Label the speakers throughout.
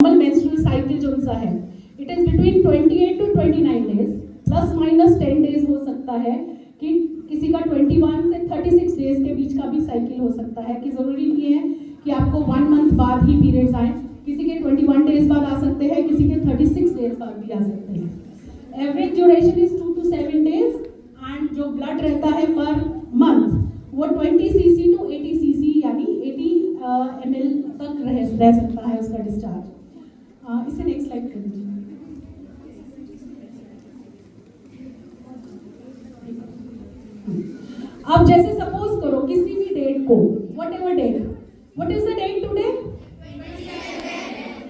Speaker 1: Menstrual cycle जो सा है it is between 28 to 29 days, plus minus 10 days हो सकता है कि किसी का 21 से 36 डेज के बीच का भी साइकिल हो सकता है, कि जरूरी नहीं है कि आपको 1 मंथ बाद ही पीरियड्स आए, किसी के 21 डेज बाद आ सकते हैं, किसी के 36 डेज बाद भी आ सकते हैं। Average duration is 2 to 7 days and जो ब्लड रहता है पर मंथ वो 20 cc to 80 cc यानी 80 ml तक रह सकता है उसका डिस्चार्ज। इसे नेक्स्ट स्लाइड कर दीजिए। अब जैसे सपोज करो किसी भी डेट को, whatever date, what is the date today,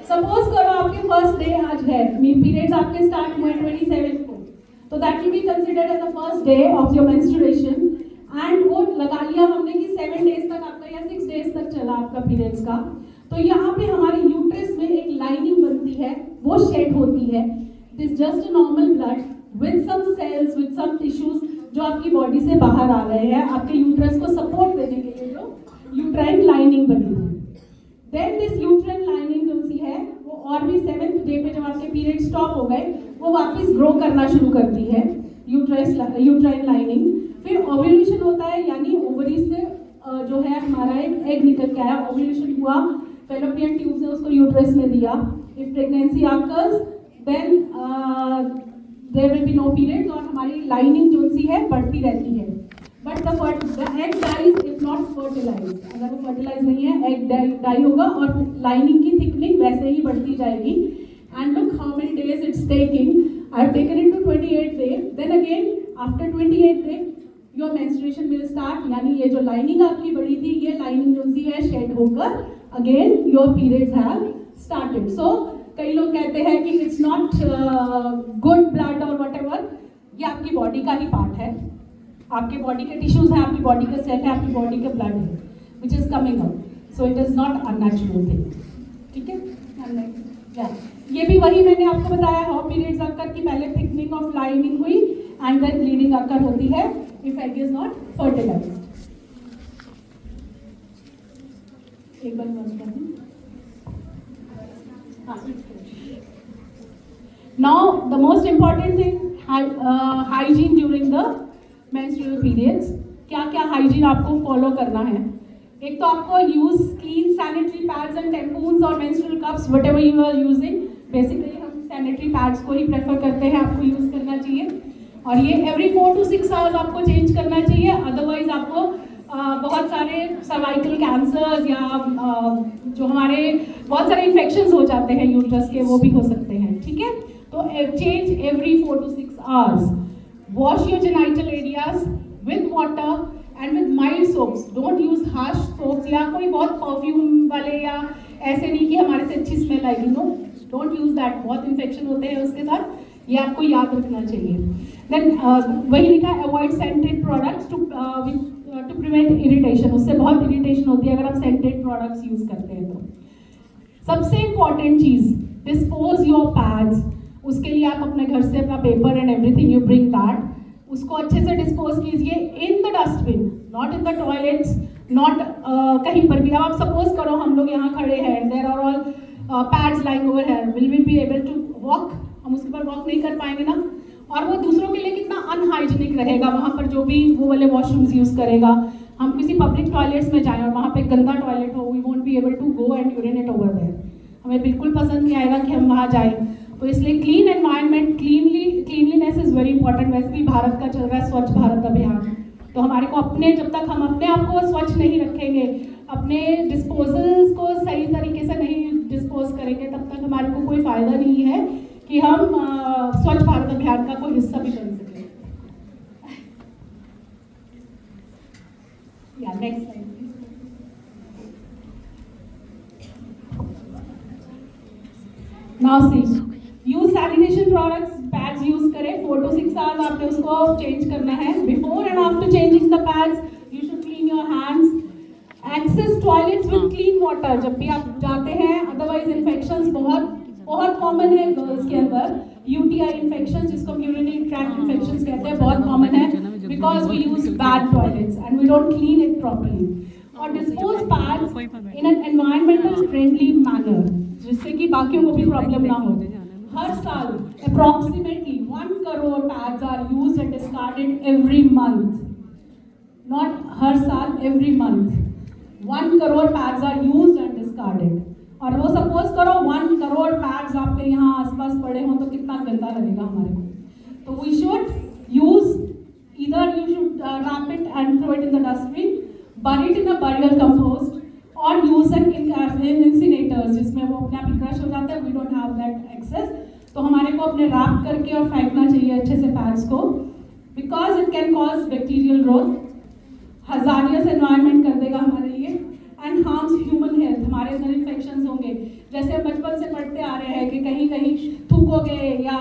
Speaker 1: suppose करो आपके फर्स्ट डे आज है, पीरियड्स आपके स्टार्ट हुए 27 को, तो that will be considered as the first day of your menstruation and वो लगा लिया हमने कि 7 डेज तक आपका या 6 डेज तक चला आपका पीरियड्स का, तो यहाँ पे हमारे यूट्रस में एक लाइनिंग बनती है, वो शेड होती है। It is just a normal blood with some cells with some tissues जो आपकी बॉडी से बाहर आ रहे हैं आपके यूट्रस को सपोर्ट देने के लिए, जो यूट्राइन लाइनिंग बनी है। देन दिस यूट्राइन लाइनिंग जो सी है वो और भी 7th डे पे जब आपके पीरियड स्टॉप हो गए वो वापस ग्रो करना शुरू करती है यूट्राइन लाइनिंग। फिर ओव्यूलेशन होता है, यानी ओवरी से जो है हमारा एक एग निकल के आया, ओव्यूलेशन हुआ, फैलोपियन ट्यूब से उसको यूट्रस में दिया। If pregnancy occurs then there will be no periods और हमारी लाइनिंग जो सी है बढ़ती रहती है। But the egg dies if not fertilised, अगर वो फर्टिलाइज नहीं है एग डाई होगा और लाइनिंग की थिकनिंग वैसे ही बढ़ती जाएगी। And look how many days it's taking, I have taken it to 28 days, then again after 28 days your menstruation will start, यानी ये जो लाइनिंग आपकी बड़ी थी ये लाइनिंग जो सी है शेड होकर again your periods have started. So कई लोग कहते हैं कि इट्स नॉट गुड ब्लड और व्हाटएवर, ये आपकी बॉडी का ही पार्ट है, आपके बॉडी के टिश्यूज हैं, आपकी बॉडी का सेल है, आपकी बॉडी का ब्लड है which is coming out, so it is not unnatural thing. ठीक है, ये भी वही मैंने आपको बताया हाउ पीरियड्स अकर की पहले थिकनिंग ऑफ लाइनिंग हुई एंड देन ब्लीडिंग अकर होती है if egg is not fertilised. एक बार बंद कर दूं। Now the most important thing, hygiene during the menstrual periods. क्या क्या हाइजीन आपको फॉलो करना है? एक तो आपको use clean sanitary pads and tampons और menstrual cups whatever you are using, basically हम सैनिटरी पैड्स को ही प्रेफर करते हैं, आपको यूज करना चाहिए और ये एवरी 4 to 6 आवर्स आपको चेंज करना चाहिए, अदरवाइज आपको बहुत सारे सर्वाइकल कैंसर्स या जो हमारे बहुत सारे इन्फेक्शंस हो जाते हैं यूट्रस के, वो भी हो सकते हैं। ठीक है, तो change every 4 to 6 hours. Wash your genital areas with water and with mild soaps, don't use harsh soaps या कोई बहुत परफ्यूम वाले या ऐसे नहीं कि हमारे से अच्छी स्मेल आएगी, नो डोंट यूज दैट, बहुत इन्फेक्शन होते हैं उसके साथ, ये आपको याद रखना चाहिए। देन वही लिखा है avoid scented products to prevent irritation, उससे बहुत इरिटेशन होती है अगर आप सेंटेड प्रोडक्ट्स यूज करते हैं तो। सबसे इंपॉर्टेंट चीज, डिस्पोज योर पैड्स, उसके लिए आप अपने घर से अपना paper and everything you bring that, उसको अच्छे से डिस्पोज कीजिए इन the dustbin, not in the toilets, not कहीं पर भी। अब आप सपोज करो हम लोग यहाँ खड़े हैं, there are all pads lying over here, will we be able to walk? हम उसके ऊपर वॉक नहीं कर पाएंगे ना, और वो दूसरों के लिए कितना अनहाइजीनिक रहेगा वहाँ पर जो भी वो वाले वॉशरूम्स यूज करेगा। हम किसी पब्लिक टॉयलेट्स में जाएं और वहाँ पे गंदा टॉयलेट हो, we won't be able to go and urinate over there, हमें बिल्कुल पसंद नहीं आएगा कि हम वहाँ जाएं। तो इसलिए clean environment, cleanliness is very important. वैसे भी भारत का चल रहा है स्वच्छ भारत अभियान, तो हमारे को अपने, जब तक हम अपने आप को स्वच्छ नहीं रखेंगे, अपने डिस्पोजल्स को सही तरीके से नहीं डिस्पोज करेंगे, तब तक हमारे को कोई फायदा नहीं है कि हम स्वच्छ भारत अभियान का कोई हिस्सा भी बन सके। या next slide please. Now see, use sanitation products, pads use करें 4 to 6 आवर्स आपने उसको चेंज करना है। Before and after changing the pads you should clean your hands. Access toilets with clean water जब भी आप जाते हैं, अदरवाइज इन्फेक्शंस बहुत कॉमन है गर्ल्स के अंदर, यूटीआई इन्फेक्शन जिसको यूरिनरी ट्रैक्ट इन्फेक्शंस कहते हैं, बहुत कॉमन है because we use bad toilets and we don't clean it properly. और dispose pads in an environmental friendly manner. जिससे कि बाकियों को भी प्रॉब्लम ना हो। हर साल approximately 1 crore pads are used and discarded every month, not हर साल, every month 1 crore pads are used and discarded. और वो सपोज करो 1 करोड़ पैड्स आपके यहाँ आसपास पड़े हों तो कितना गंदा लगेगा हमारे को। तो we should use, either you should wrap it and throw it in the dustbin, bury it in a burial compost, or use it in incinerators जिसमें वो अपने आप ही क्रश हो जाते हैं। We don't have that access, तो हमारे को अपने रैप करके और फेंकना चाहिए अच्छे से पैड्स को, because it can cause bacterial growth, hazardous environment कर देगा हमारे लिए, and harms human health, हमारे अंदर इन्फेक्शंस होंगे। जैसे हम बचपन से पढ़ते आ रहे हैं कि कहीं कहीं थूकोगे या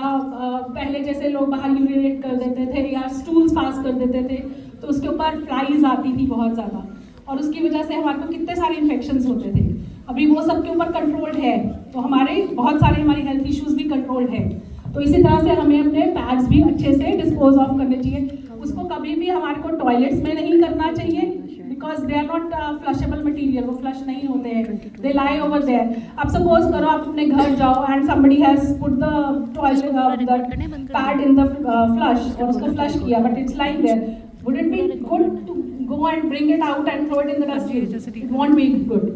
Speaker 1: पहले जैसे लोग बाहर यूरिनेट कर देते थे या स्टूल्स पास कर देते थे तो उसके ऊपर फ्लाइज आती थी बहुत ज़्यादा, और उसकी वजह से हमारे को कितने सारे इन्फेक्शंस होते थे। अभी वो सब के ऊपर कंट्रोल्ड है, तो हमारे बहुत सारे हमारी हेल्थ इश्यूज भी कंट्रोल्ड है। तो इसी तरह से हमें अपने पैड्स भी अच्छे से डिस्पोज ऑफ करने चाहिए। उसको कभी भी हमारे को टॉयलेट्स में नहीं करना चाहिए, because they are not flushable material, वो फ्लश नहीं होते हैं, दे लाई ओवर देयर। अब सपोज करो आप अपने घर जाओ and somebody has put the toilet the pad in the flush और उसको फ्लश किया, but it's like there, would it be good to go and bring it out and throw it in the dustbin? It won't be good.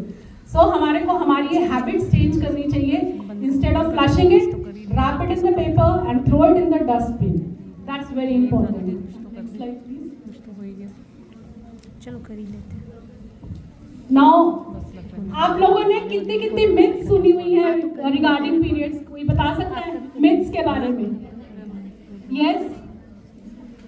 Speaker 1: So हमारे को हमारी ये habits change करनी चाहिए। Instead of flushing it, wrap it in the paper and throw it in the dustbin. That's very important. Next slide, please.
Speaker 2: चलो कर ही लेते हैं।
Speaker 1: Now, आप लोगों ने कितनी कितनी मिथ्स सुनी हुई है रिगार्डिंग पीरियड्स, कोई बता सकता है मिथ्स के बारे में? Yes.